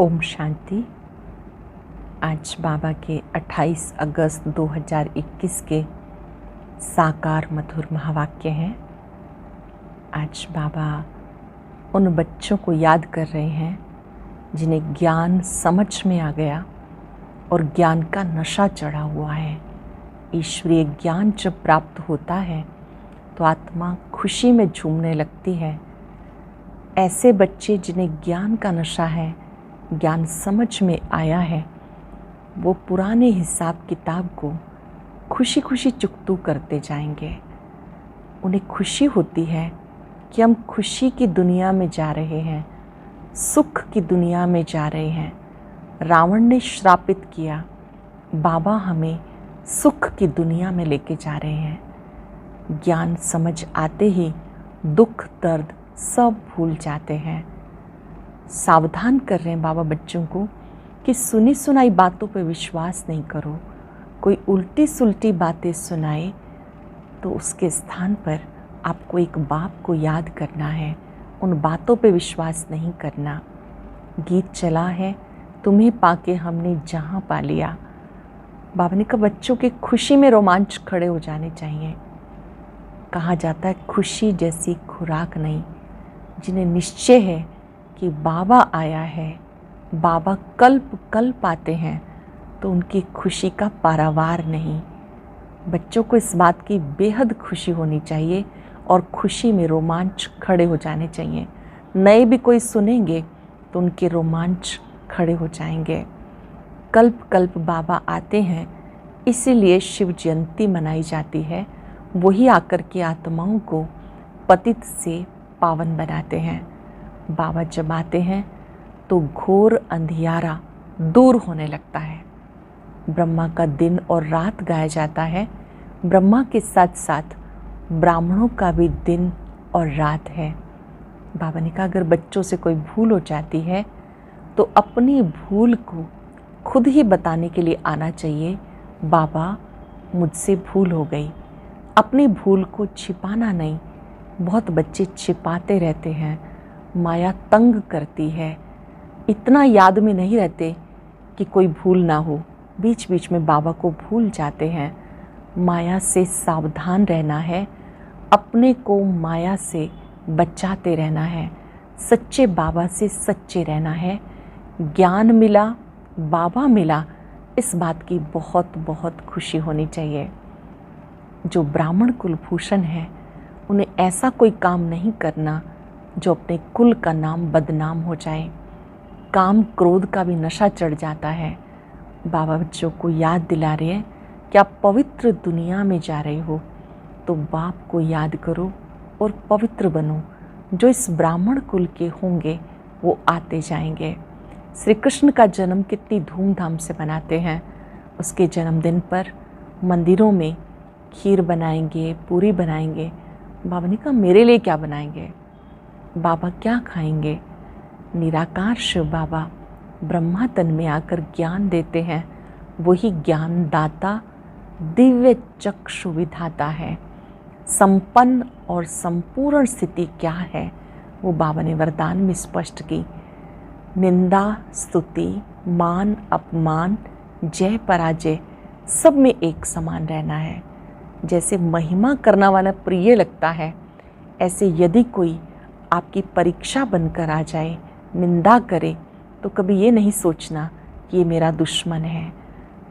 ओम शांति। आज बाबा के 28 अगस्त 2021 के साकार मधुर महावाक्य हैं। आज बाबा उन बच्चों को याद कर रहे हैं जिन्हें ज्ञान समझ में आ गया और ज्ञान का नशा चढ़ा हुआ है। ईश्वरीय ज्ञान जब प्राप्त होता है तो आत्मा खुशी में झूमने लगती है। ऐसे बच्चे जिन्हें ज्ञान का नशा है, ज्ञान समझ में आया है, वो पुराने हिसाब किताब को खुशी खुशी चुकतू करते जाएंगे। उन्हें खुशी होती है कि हम खुशी की दुनिया में जा रहे हैं, सुख की दुनिया में जा रहे हैं। रावण ने श्रापित किया, बाबा हमें सुख की दुनिया में लेके जा रहे हैं। ज्ञान समझ आते ही दुख दर्द सब भूल जाते हैं। सावधान कर रहे हैं बाबा बच्चों को कि सुनी सुनाई बातों पे विश्वास नहीं करो। कोई उल्टी सुलटी बातें सुनाए तो उसके स्थान पर आपको एक बाप को याद करना है, उन बातों पे विश्वास नहीं करना। गीत चला है, तुम्हें पाके हमने जहाँ पा लिया। बाबा ने कहा बच्चों के खुशी में रोमांच खड़े हो जाने चाहिए। कहा जाता है खुशी जैसी खुराक नहीं। जिन्हें निश्चय है कि बाबा आया है, बाबा कल्प कल्प आते हैं, तो उनकी खुशी का पारावार नहीं। बच्चों को इस बात की बेहद खुशी होनी चाहिए और खुशी में रोमांच खड़े हो जाने चाहिए। नए भी कोई सुनेंगे तो उनके रोमांच खड़े हो जाएंगे। कल्प कल्प बाबा आते हैं, इसीलिए शिव जयंती मनाई जाती है। वही आकर के आत्माओं को पतित से पावन बनाते हैं। बाबा जब आते हैं तो घोर अंधियारा दूर होने लगता है। ब्रह्मा का दिन और रात गाया जाता है। ब्रह्मा के साथ साथ ब्राह्मणों का भी दिन और रात है। बाबा ने कहा अगर बच्चों से कोई भूल हो जाती है तो अपनी भूल को खुद ही बताने के लिए आना चाहिए। बाबा मुझसे भूल हो गई। अपनी भूल को छिपाना नहीं। बहुत बच्चे छिपाते रहते हैं, माया तंग करती है, इतना याद में नहीं रहते कि कोई भूल ना हो। बीच बीच में बाबा को भूल जाते हैं। माया से सावधान रहना है, अपने को माया से बचाते रहना है। सच्चे बाबा से सच्चे रहना है। ज्ञान मिला, बाबा मिला, इस बात की बहुत बहुत खुशी होनी चाहिए। जो ब्राह्मण कुलभूषण है उन्हें ऐसा कोई काम नहीं करना जो अपने कुल का नाम बदनाम हो जाए। काम क्रोध का भी नशा चढ़ जाता है। बाबा बच्चों को याद दिला रहे हैं कि आप पवित्र दुनिया में जा रहे हो तो बाप को याद करो और पवित्र बनो। जो इस ब्राह्मण कुल के होंगे वो आते जाएंगे। श्री कृष्ण का जन्म कितनी धूमधाम से मनाते हैं। उसके जन्मदिन पर मंदिरों में खीर बनाएंगे, पूरी बनाएंगे। बाबा ने कहा मेरे लिए क्या बनाएंगे? बाबा क्या खाएंगे? निराकार शिव बाबा ब्रह्मा तन में आकर ज्ञान देते हैं। वही ज्ञान दाता दिव्य चक्षु विधाता है। संपन्न और संपूर्ण स्थिति क्या है वो बाबा ने वरदान में स्पष्ट की। निंदा स्तुति, मान अपमान, जय पराजय सब में एक समान रहना है। जैसे महिमा करना वाला प्रिय लगता है, ऐसे यदि कोई आपकी परीक्षा बनकर आ जाए, निंदा करे, तो कभी ये नहीं सोचना कि ये मेरा दुश्मन है।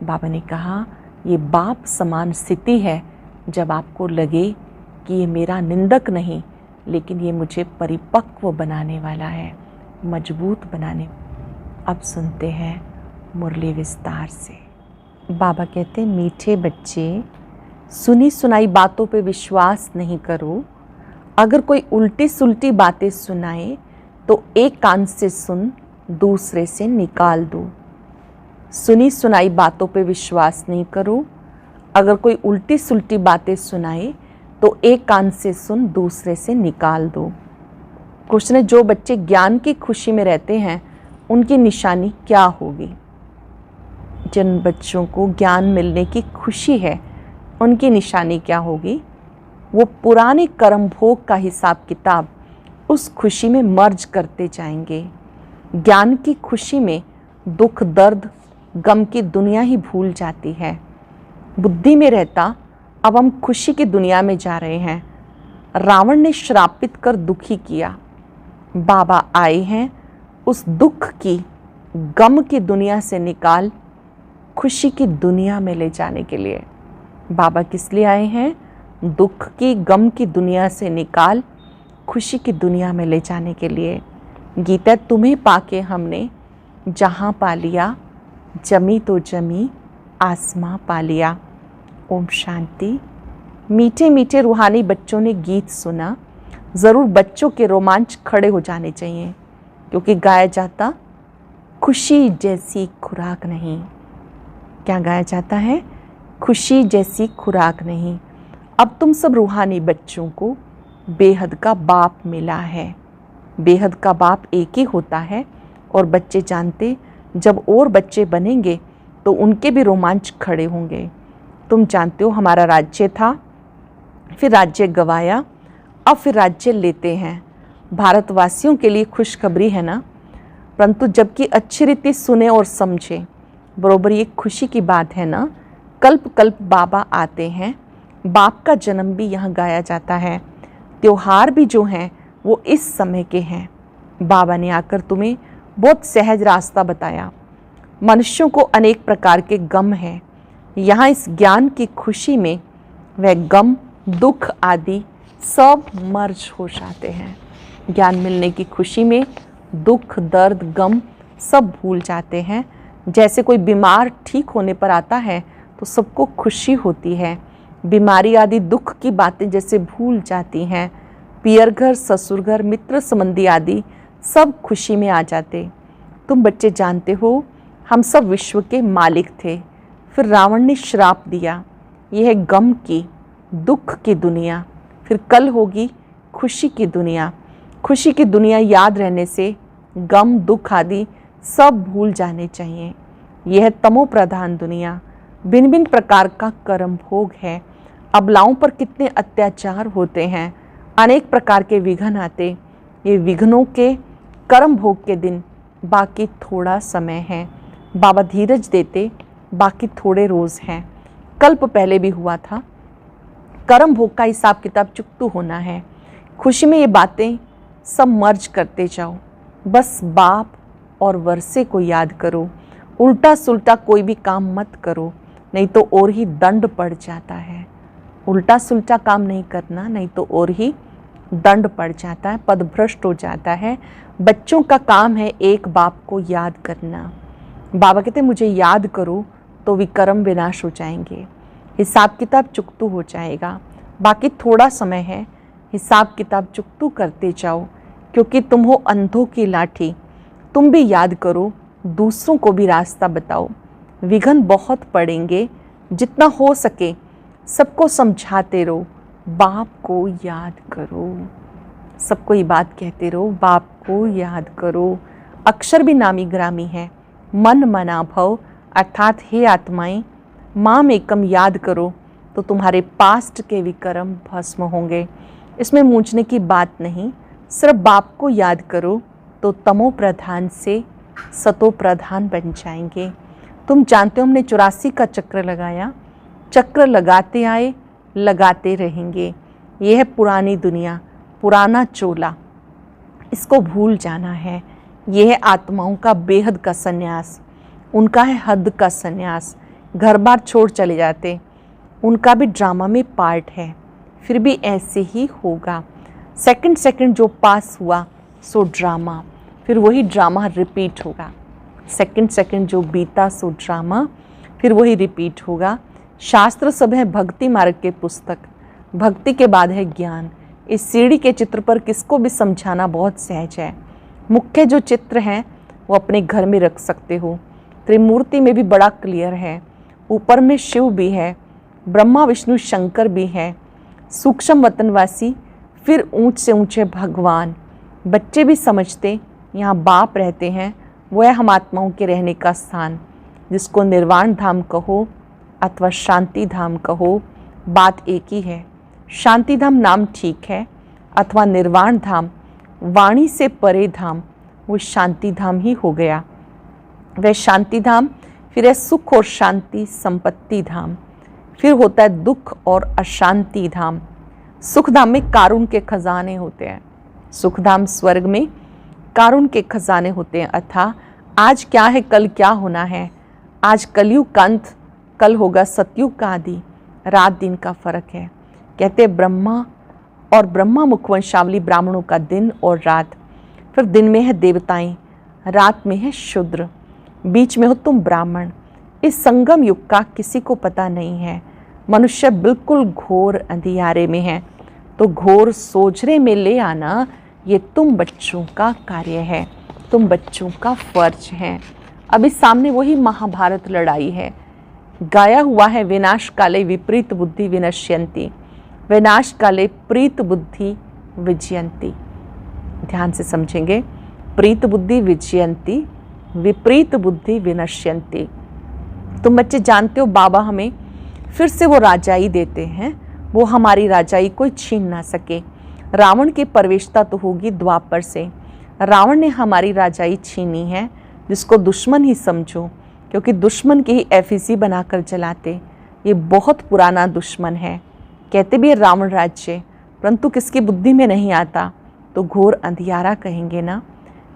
बाबा ने कहा ये बाप समान स्थिति है जब आपको लगे कि ये मेरा निंदक नहीं, लेकिन ये मुझे परिपक्व बनाने वाला है, मजबूत बनाने। अब सुनते हैं मुरली विस्तार से। बाबा कहते हैं मीठे बच्चे, सुनी सुनाई बातों पे विश्वास नहीं करो। अगर कोई उल्टी सुलटी बातें सुनाए तो एक कान से सुन, दूसरे से निकाल दो। सुनी सुनाई बातों पे विश्वास नहीं करो। अगर कोई उल्टी सुलटी बातें सुनाए तो एक कान से सुन, दूसरे से निकाल दो। क्वेश्चन है, जो बच्चे ज्ञान की खुशी में रहते हैं उनकी निशानी क्या होगी? जिन बच्चों को ज्ञान मिलने की खुशी है उनकी निशानी क्या होगी? वो पुराने कर्म भोग का हिसाब किताब उस खुशी में मर्ज करते जाएंगे। ज्ञान की खुशी में दुख दर्द गम की दुनिया ही भूल जाती है। बुद्धि में रहता अब हम खुशी की दुनिया में जा रहे हैं। रावण ने श्रापित कर दुखी किया, बाबा आए हैं उस दुख की गम की दुनिया से निकाल खुशी की दुनिया में ले जाने के लिए। बाबा किस लिए आए हैं? दुख की गम की दुनिया से निकाल खुशी की दुनिया में ले जाने के लिए। गीता, तुम्हें पाके हमने जहाँ पा लिया, जमी तो जमी आसमां पा लिया। ओम शांति। मीठे मीठे रूहानी बच्चों ने गीत सुना। ज़रूर बच्चों के रोमांच खड़े हो जाने चाहिए, क्योंकि गाया जाता खुशी जैसी खुराक नहीं। क्या गाया जाता है? खुशी जैसी खुराक नहीं। अब तुम सब रूहानी बच्चों को बेहद का बाप मिला है। बेहद का बाप एक ही होता है और बच्चे जानते जब और बच्चे बनेंगे तो उनके भी रोमांच खड़े होंगे। तुम जानते हो हमारा राज्य था, फिर राज्य गवाया, अब फिर राज्य लेते हैं। भारतवासियों के लिए खुशखबरी है ना, परंतु जबकि अच्छी रीति सुने और समझे, बरोबर ये खुशी की बात है ना। कल्प कल्प बाबा आते हैं, बाप का जन्म भी यहाँ गाया जाता है। त्योहार भी जो हैं वो इस समय के हैं। बाबा ने आकर तुम्हें बहुत सहज रास्ता बताया। मनुष्यों को अनेक प्रकार के गम हैं। यहाँ इस ज्ञान की खुशी में वह गम दुख आदि सब मर्ज हो जाते हैं। ज्ञान मिलने की खुशी में दुख दर्द गम सब भूल जाते हैं। जैसे कोई बीमार ठीक होने पर आता है तो सबको खुशी होती है। बीमारी आदि दुख की बातें जैसे भूल जाती हैं। पियर घर ससुर घर मित्र संबंधी आदि सब खुशी में आ जाते। तुम बच्चे जानते हो हम सब विश्व के मालिक थे, फिर रावण ने श्राप दिया। यह है गम की दुख की दुनिया, फिर कल होगी खुशी की दुनिया। खुशी की दुनिया याद रहने से गम दुख आदि सब भूल जाने चाहिए। यह है तमो प्रधान दुनिया। भिन्न भिन्न प्रकार का कर्म भोग है। अबलाओं पर कितने अत्याचार होते हैं, अनेक प्रकार के विघ्न आते। ये विघ्नों के कर्म भोग के दिन बाकी थोड़ा समय है। बाबा धीरज देते, बाकी थोड़े रोज़ हैं। कल्प पहले भी हुआ था। कर्म भोग का हिसाब किताब चुकतू होना है। खुशी में ये बातें सब मर्ज करते जाओ। बस बाप और वर्षे को याद करो। उल्टा सुल्टा कोई भी काम मत करो, नहीं तो और ही दंड पड़ जाता है। उल्टा सुल्टा काम नहीं करना, नहीं तो और ही दंड पड़ जाता है, पदभ्रष्ट हो जाता है। बच्चों का काम है एक बाप को याद करना। बाबा कहते मुझे याद करो तो विकर्म विनाश हो जाएंगे, हिसाब किताब चुकतू हो जाएगा। बाकी थोड़ा समय है, हिसाब किताब चुकतू करते जाओ, क्योंकि तुम हो अंधों की लाठी। तुम भी याद करो, दूसरों को भी रास्ता बताओ। विघ्न बहुत पड़ेंगे, जितना हो सके सबको समझाते रहो। बाप को याद करो। सबको ये बात कहते रहो, बाप को याद करो। अक्षर भी नामी ग्रामी है। मन मना भव अर्थात हे आत्माएं, माम एकम याद करो तो तुम्हारे पास्ट के विकर्म भस्म होंगे। इसमें मूंझने की बात नहीं, सिर्फ बाप को याद करो तो तमो प्रधान से सतो प्रधान बन जाएंगे। तुम जानते हो हमने 84 का चक्र लगाया। चक्र लगाते आए, लगाते रहेंगे। यह है पुरानी दुनिया, पुराना चोला, इसको भूल जाना है। यह है आत्माओं का बेहद का संन्यास। उनका है हद का संन्यास। घर बार छोड़ चले जाते। उनका भी ड्रामा में पार्ट है, फिर भी ऐसे ही होगा। सेकंड सेकंड जो पास हुआ सो ड्रामा, फिर वही ड्रामा रिपीट होगा। सेकंड सेकंड जो बीता सो ड्रामा, फिर वही रिपीट होगा। शास्त्र सब है भक्ति मार्ग के पुस्तक। भक्ति के बाद है ज्ञान। इस सीढ़ी के चित्र पर किसको भी समझाना बहुत सहज है। मुख्य जो चित्र हैं वो अपने घर में रख सकते हो। त्रिमूर्ति में भी बड़ा क्लियर है। ऊपर में शिव भी है, ब्रह्मा विष्णु शंकर भी है, सूक्ष्म वतनवासी, फिर ऊंच से ऊंचे भगवान। बच्चे भी समझते यहाँ बाप रहते हैं, वो है हम आत्माओं के रहने का स्थान। जिसको निर्वाण धाम कहो अथवा शांति धाम कहो, बात एक ही है। शांति धाम नाम ठीक है, अथवा निर्वाण धाम वाणी से परे धाम, वो शांति धाम ही हो गया। वह शांति धाम फिर है सुख और शांति संपत्ति धाम, फिर होता है दुख और अशांति धाम। सुख धाम में कारुण्य के खजाने होते हैं, सुख धाम स्वर्ग में कारुण्य के खजाने होते हैं। अर्थात आज क्या है कल क्या होना है, आज कलयुग का अंत, कल होगा सतयुग का आदि, रात दिन का फर्क है। कहते ब्रह्मा और ब्रह्मा मुखवंशावली ब्राह्मणों का दिन और रात, फिर दिन में है देवताएं, रात में है शूद्र, बीच में हो तुम ब्राह्मण। इस संगम युग का किसी को पता नहीं है। मनुष्य बिल्कुल घोर अंधियारे में है, तो घोर सोझरे में ले आना ये तुम बच्चों का कार्य है, तुम बच्चों का फर्ज है। अभी सामने वही महाभारत लड़ाई है, गाया हुआ है विनाश काले विपरीत बुद्धि विनश्यंती, विनाश काले प्रीत बुद्धि विजयंती। ध्यान से समझेंगे, प्रीत बुद्धि विजयंती, विपरीत बुद्धि विनश्यंती। तुम बच्चे जानते हो बाबा हमें फिर से वो राजाई देते हैं, वो हमारी राजाई कोई छीन ना सके। रावण की प्रवेशता तो होगी द्वापर से, रावण ने हमारी राजाई छीनी है, जिसको दुश्मन ही समझो, क्योंकि दुश्मन की ही एफिसी बनाकर जलाते। ये बहुत पुराना दुश्मन है। कहते भी है रावण राज्य, परंतु किसकी बुद्धि में नहीं आता, तो घोर अंधियारा कहेंगे ना।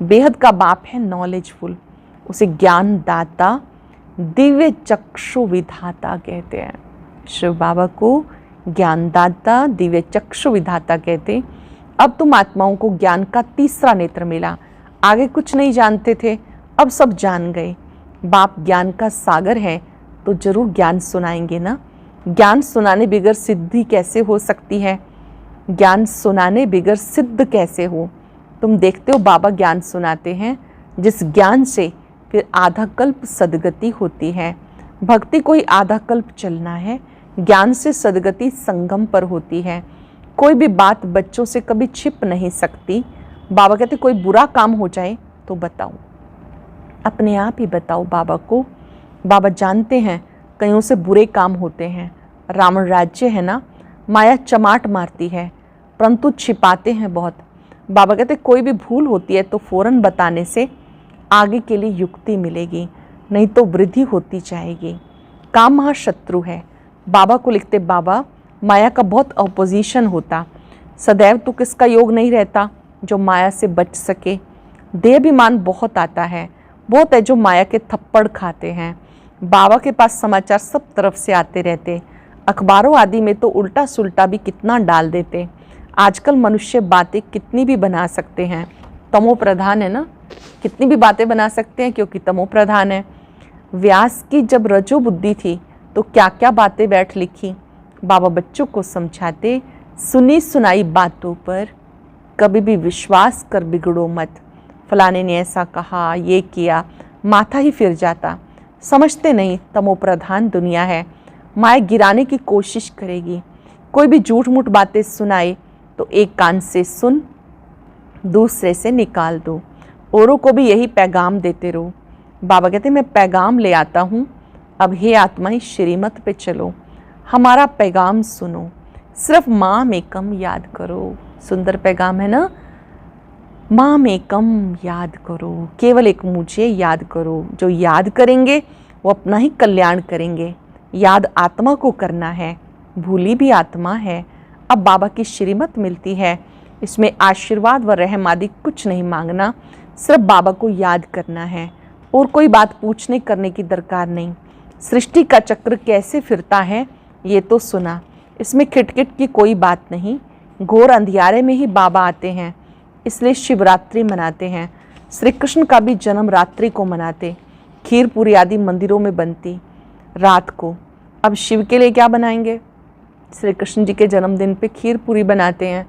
बेहद का बाप है नॉलेजफुल, उसे ज्ञान दाता दिव्य चक्षु विधाता कहते हैं। शिव बाबा को ज्ञानदाता दिव्य चक्षु विधाता कहते। अब तुम आत्माओं को ज्ञान का तीसरा नेत्र मिला, आगे कुछ नहीं जानते थे, अब सब जान गए। बाप ज्ञान का सागर है, तो जरूर ज्ञान सुनाएंगे ना। ज्ञान सुनाने बिगर सिद्धि कैसे हो सकती है, ज्ञान सुनाने बिगर सिद्ध कैसे हो। तुम देखते हो बाबा ज्ञान सुनाते हैं, जिस ज्ञान से फिर आधा कल्प सदगति होती है। भक्ति कोई आधा कल्प चलना है, ज्ञान से सदगति संगम पर होती है। कोई भी बात बच्चों से कभी छिप नहीं सकती। बाबा कहते कोई बुरा काम हो जाए तो बताओ, अपने आप ही बताओ बाबा को। बाबा जानते हैं कईयों से बुरे काम होते हैं। रावण राज्य है ना, माया चमाट मारती है, परंतु छिपाते हैं बहुत। बाबा कहते कोई भी भूल होती है तो फौरन बताने से आगे के लिए युक्ति मिलेगी, नहीं तो वृद्धि होती जाएगी। काम महाशत्रु है। बाबा को लिखते बाबा माया का बहुत अपोजिशन होता, सदैव तो किसका योग नहीं रहता जो माया से बच सके। देहाभिमान बहुत आता है, बहुत है जो माया के थप्पड़ खाते हैं। बाबा के पास समाचार सब तरफ से आते रहते, अखबारों आदि में तो उल्टा सुल्टा भी कितना डाल देते। आजकल मनुष्य बातें कितनी भी बना सकते हैं, तमो प्रधान है ना, कितनी भी बातें बना सकते हैं क्योंकि तमो प्रधान है। व्यास की जब रजो बुद्धि थी तो क्या क्या बातें बैठ लिखी। बाबा बच्चों को समझाते, सुनी सुनाई बातों पर कभी भी विश्वास कर बिगड़ो मत। फलाने ने ऐसा कहा, ये किया, माथा ही फिर जाता। समझते नहीं तमो प्रधान दुनिया है, माया गिराने की कोशिश करेगी। कोई भी झूठ मूठ बातें सुनाए तो एक कान से सुन, दूसरे से निकाल दो। औरों को भी यही पैगाम देते रहो। बाबा कहते मैं पैगाम ले आता हूँ, अब हे आत्माएं श्रीमत पे चलो, हमारा पैगाम सुनो, सिर्फ माम एकम याद करो। सुंदर पैगाम है ना, माम एकम याद करो, केवल एक मुझे याद करो। जो याद करेंगे वो अपना ही कल्याण करेंगे। याद आत्मा को करना है, भूली भी आत्मा है। अब बाबा की श्रीमत मिलती है, इसमें आशीर्वाद व रहम आदि कुछ नहीं मांगना, सिर्फ बाबा को याद करना है और कोई बात पूछने करने की दरकार नहीं। सृष्टि का चक्र कैसे फिरता है ये तो सुना, इसमें खिटखिट की कोई बात नहीं। घोर अंधियारे में ही बाबा आते हैं, इसलिए शिवरात्रि मनाते हैं। श्री कृष्ण का भी जन्म रात्रि को मनाते, खीर पूरी आदि मंदिरों में बनती रात को। अब शिव के लिए क्या बनाएंगे, श्री कृष्ण जी के जन्मदिन पे खीर पूरी बनाते हैं।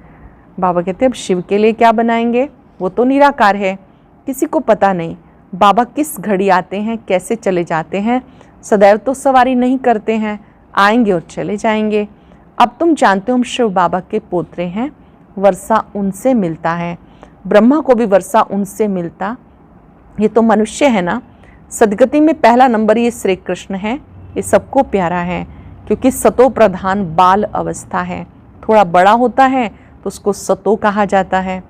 बाबा कहते हैं अब शिव के लिए क्या बनाएंगे, वो तो निराकार है, किसी को पता नहीं बाबा किस घड़ी आते हैं, कैसे चले जाते हैं। सदैव तो सवारी नहीं करते हैं, आएंगे और चले जाएंगे। अब तुम जानते हो हम शिव बाबा के पोत्रे हैं, वर्षा उनसे मिलता है। ब्रह्मा को भी वर्षा उनसे मिलता, ये तो मनुष्य है ना। सदगति में पहला नंबर ये श्री कृष्ण है, ये सबको प्यारा है, क्योंकि सतो प्रधान बाल अवस्था है। थोड़ा बड़ा होता है तो उसको सतो कहा जाता है।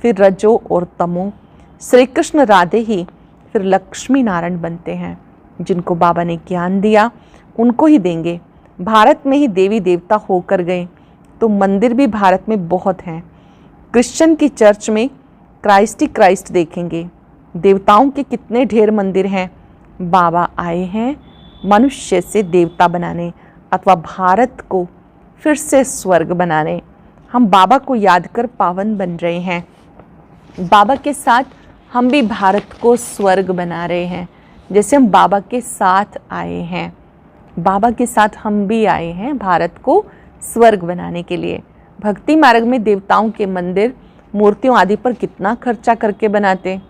फिर रजो और तमो, श्री कृष्ण राधे ही फिर लक्ष्मी नारायण बनते हैं। जिनको बाबा ने ज्ञान दिया उनको ही देंगे। भारत में ही देवी देवता होकर गए तो मंदिर भी भारत में बहुत हैं। क्रिश्चियन की चर्च में क्राइस्ट ही क्राइस्ट देखेंगे। देवताओं के कितने ढेर मंदिर हैं। बाबा आए हैं मनुष्य से देवता बनाने अथवा भारत को फिर से स्वर्ग बनाने। हम बाबा को याद कर पावन बन रहे हैं। बाबा के साथ हम भी भारत को स्वर्ग बना रहे हैं। जैसे हम बाबा के साथ आए हैं, बाबा के साथ हम भी आए हैं भारत को स्वर्ग बनाने के लिए। भक्ति मार्ग में देवताओं के मंदिर मूर्तियों आदि पर कितना खर्चा करके बनाते।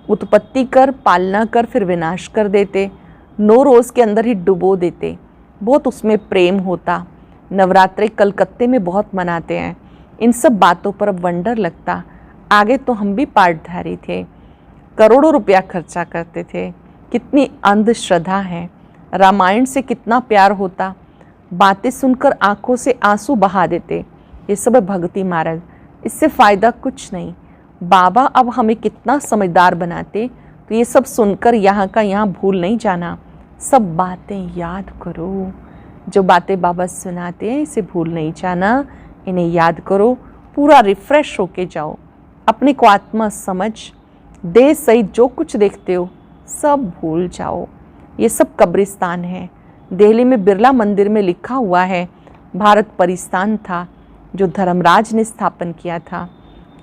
उत्पत्ति कर, पालना कर, फिर विनाश कर देते। 9 रोज़ के अंदर ही डुबो देते। बहुत उसमें प्रेम होता। नवरात्रे कलकत्ते में बहुत मनाते हैं। इन सब बातों पर अब वंडर लगता। आगे तो हम भी पाठधारी थे, करोड़ों रुपया खर्चा करते थे। कितनी अंधश्रद्धा है। रामायण से कितना प्यार होता। बातें सुनकर आंखों से आंसू बहा देते। ये सब है भक्ति मार्ग। इससे फ़ायदा कुछ नहीं। बाबा अब हमें कितना समझदार बनाते तो ये सब सुनकर यहाँ का यहाँ भूल नहीं जाना। सब बातें याद करो। जो बातें बाबा सुनाते हैं इसे भूल नहीं जाना। इन्हें याद करो, पूरा रिफ्रेश होके जाओ। अपने को आत्मा समझ, देह सहित जो कुछ देखते हो सब भूल जाओ। ये सब कब्रिस्तान है। दिल्ली में बिरला मंदिर में लिखा हुआ है भारत परिस्तान था जो धर्मराज ने स्थापन किया था।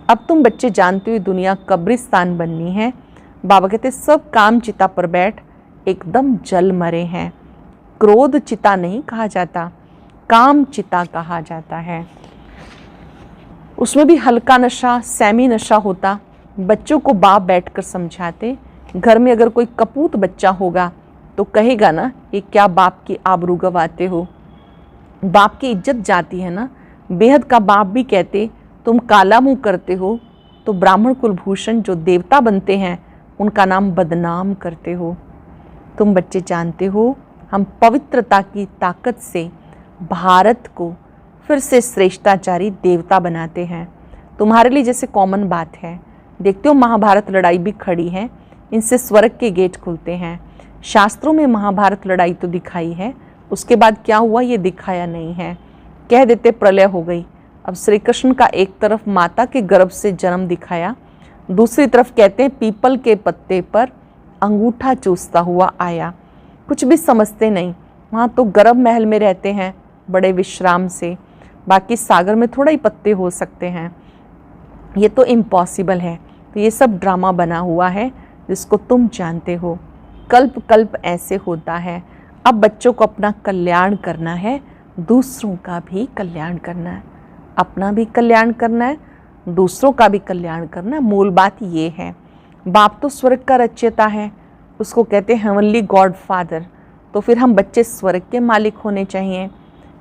अब तुम बच्चे जानते हो दुनिया कब्रिस्तान बननी है। बाबा कहते सब काम चिता पर बैठ एकदम जल मरे हैं। क्रोध चिता नहीं कहा जाता, काम चिता कहा जाता है। उसमें भी हल्का नशा, सेमी नशा होता। बच्चों को बाप बैठकर समझाते। घर में अगर कोई कपूत बच्चा होगा तो कहेगा ना, ये क्या बाप की आबरू गवाते हो। बाप की इज्जत जाती है ना। बेहद का बाप भी कहते तुम काला मुंह करते हो तो ब्राह्मण कुलभूषण जो देवता बनते हैं उनका नाम बदनाम करते हो। तुम बच्चे जानते हो हम पवित्रता की ताकत से भारत को फिर से श्रेष्ठाचारी देवता बनाते हैं। तुम्हारे लिए जैसे कॉमन बात है। देखते हो महाभारत लड़ाई भी खड़ी है। इनसे स्वर्ग के गेट खुलते हैं। शास्त्रों में महाभारत लड़ाई तो दिखाई है, उसके बाद क्या हुआ ये दिखाया नहीं है। कह देते प्रलय हो गई। अब श्री कृष्ण का एक तरफ माता के गर्भ से जन्म दिखाया, दूसरी तरफ कहते हैं पीपल के पत्ते पर अंगूठा चूसता हुआ आया। कुछ भी समझते नहीं। वहाँ तो गर्भ महल में रहते हैं बड़े विश्राम से। बाकी सागर में थोड़ा ही पत्ते हो सकते हैं। ये तो इम्पॉसिबल है। तो ये सब ड्रामा बना हुआ है जिसको तुम जानते हो। कल्प कल्प ऐसे होता है। अब बच्चों को अपना कल्याण करना है, दूसरों का भी कल्याण करना है। अपना भी कल्याण करना है, दूसरों का भी कल्याण करना है। मूल बात ये है। बाप तो स्वर्ग का रचयिता है, उसको कहते हैं हेवनली गॉड फादर। तो फिर हम बच्चे स्वर्ग के मालिक होने चाहिए।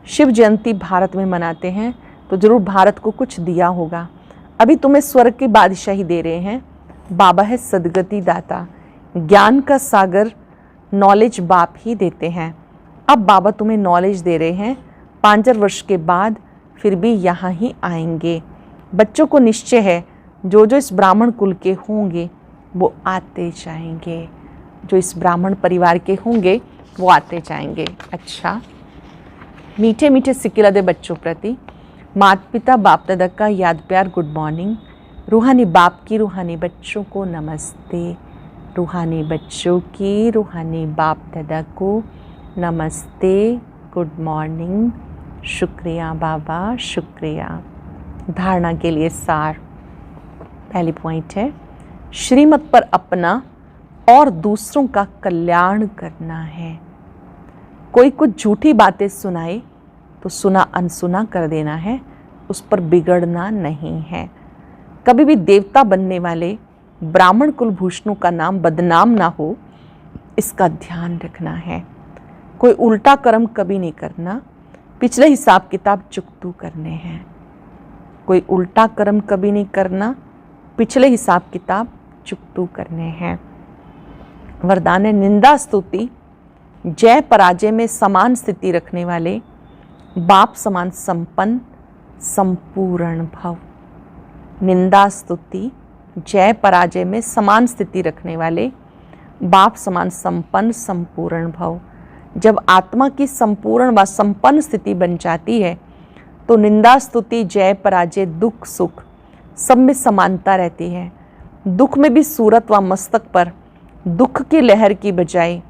शिव जयंती भारत में मनाते हैं तो जरूर भारत को कुछ दिया होगा। अभी तुम्हें स्वर्ग की बादशाही दे रहे हैं। बाबा है सदगति दाता, ज्ञान का सागर, नॉलेज बाप ही देते हैं। अब बाबा तुम्हें नॉलेज दे रहे हैं। 5 वर्ष के बाद फिर भी यहाँ ही आएंगे। बच्चों को निश्चय है जो जो इस ब्राह्मण कुल के होंगे वो आते जाएंगे। जो इस ब्राह्मण परिवार के होंगे वो आते जाएंगे। अच्छा, मीठे मीठे सिक्के दे बच्चों प्रति माता पिता बाप दादा का याद प्यार गुड मॉर्निंग। रूहानी बाप की रूहानी बच्चों को नमस्ते। रूहानी बच्चों की रूहानी बाप दादा को नमस्ते, गुड मॉर्निंग। शुक्रिया बाबा, शुक्रिया। धारणा के लिए सार। पहली पॉइंट है श्रीमत पर अपना और दूसरों का कल्याण करना है। कोई कुछ झूठी बातें सुनाए तो सुना अनसुना कर देना है, उस पर बिगड़ना नहीं है। कभी भी देवता बनने वाले ब्राह्मण कुलभूषणों का नाम बदनाम ना हो, इसका ध्यान रखना है। कोई उल्टा कर्म कभी नहीं करना, पिछले हिसाब किताब चुकतू करने हैं। कोई उल्टा कर्म कभी नहीं करना, पिछले हिसाब किताब चुकतू करने हैं। वरदान है निंदा स्तुति जय पराजय में समान स्थिति रखने वाले बाप समान संपन्न संपूर्ण भव। निंदा स्तुति जय पराजय में समान स्थिति रखने वाले, बाप समान संपन्न संपूर्ण भव। जब आत्मा की संपूर्ण व संपन्न स्थिति बन जाती है तो निंदा स्तुति जय पराजय दुख सुख सब में समानता रहती है। दुख में भी सूरत व मस्तक पर दुख की लहर की बजाय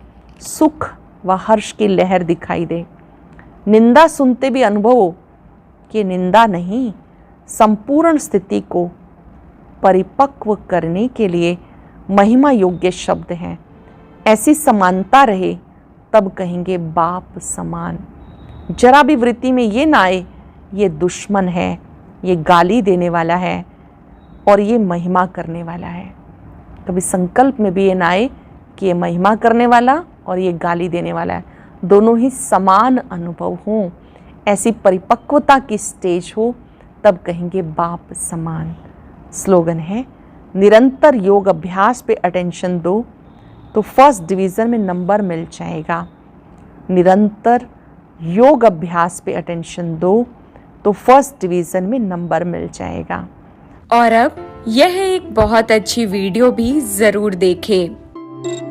सुख व हर्ष की लहर दिखाई दे। निंदा सुनते भी अनुभव हो कि निंदा नहीं, संपूर्ण स्थिति को परिपक्व करने के लिए महिमा योग्य शब्द हैं। ऐसी समानता रहे तब कहेंगे बाप समान। जरा भी वृत्ति में ये ना आए ये दुश्मन है, ये गाली देने वाला है और ये महिमा करने वाला है। कभी संकल्प में भी ये ना आए कि ये महिमा करने वाला और ये गाली देने वाला है, दोनों ही समान अनुभव हों। ऐसी परिपक्वता की स्टेज हो तब कहेंगे बाप समान। स्लोगन है, निरंतर योग अभ्यास पे अटेंशन दो तो फर्स्ट डिवीज़न में नंबर मिल जाएगा। निरंतर योग अभ्यास पे अटेंशन दो तो फर्स्ट डिवीज़न में नंबर मिल जाएगा। और अब यह एक बहुत अच्छी वीडियो भी ज़रूर देखें।